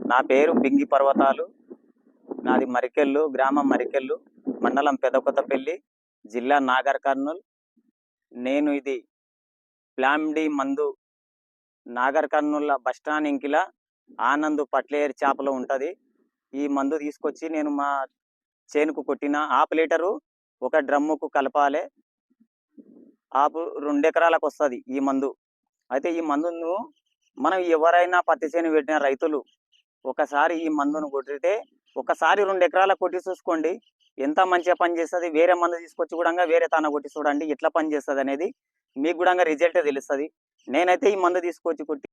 నా పేరు బింగి పర్వతాలు. నాది మరికెళ్ళు, గ్రామం మరికెళ్ళు, మండలం పెదకొత్తపల్లి, జిల్లా నాగర్ కర్నూల్. నేను ఇది ప్లామ్డి మందు నాగర్ కర్నూల్ బస్టాండ్ ఇంకిల ఆనంద్ పట్లేరు చేపలో ఉంటుంది. ఈ మందు తీసుకొచ్చి నేను మా చేనుకు కొట్టిన. హాఫ్ లీటరు ఒక డ్రమ్ముకు కలపాలి. ఆపు 2 ఎకరాలకు వస్తుంది ఈ మందు. అయితే ఈ మందును మనం ఎవరైనా పత్తి చేను పెట్టిన రైతులు ఒకసారి ఈ మందును కొట్టితే ఒకసారి 2 ఎకరాలకు కొట్టి చూసుకోండి, ఎంత మంచిగా పనిచేస్తుంది. వేరే మందు తీసుకొచ్చి కూడా వేరే తాన కొట్టి చూడండి ఎట్లా పనిచేస్తుంది అనేది మీకు కూడా రిజల్ట్ తెలుస్తుంది. నేనైతే ఈ మందు తీసుకొచ్చి కొట్టి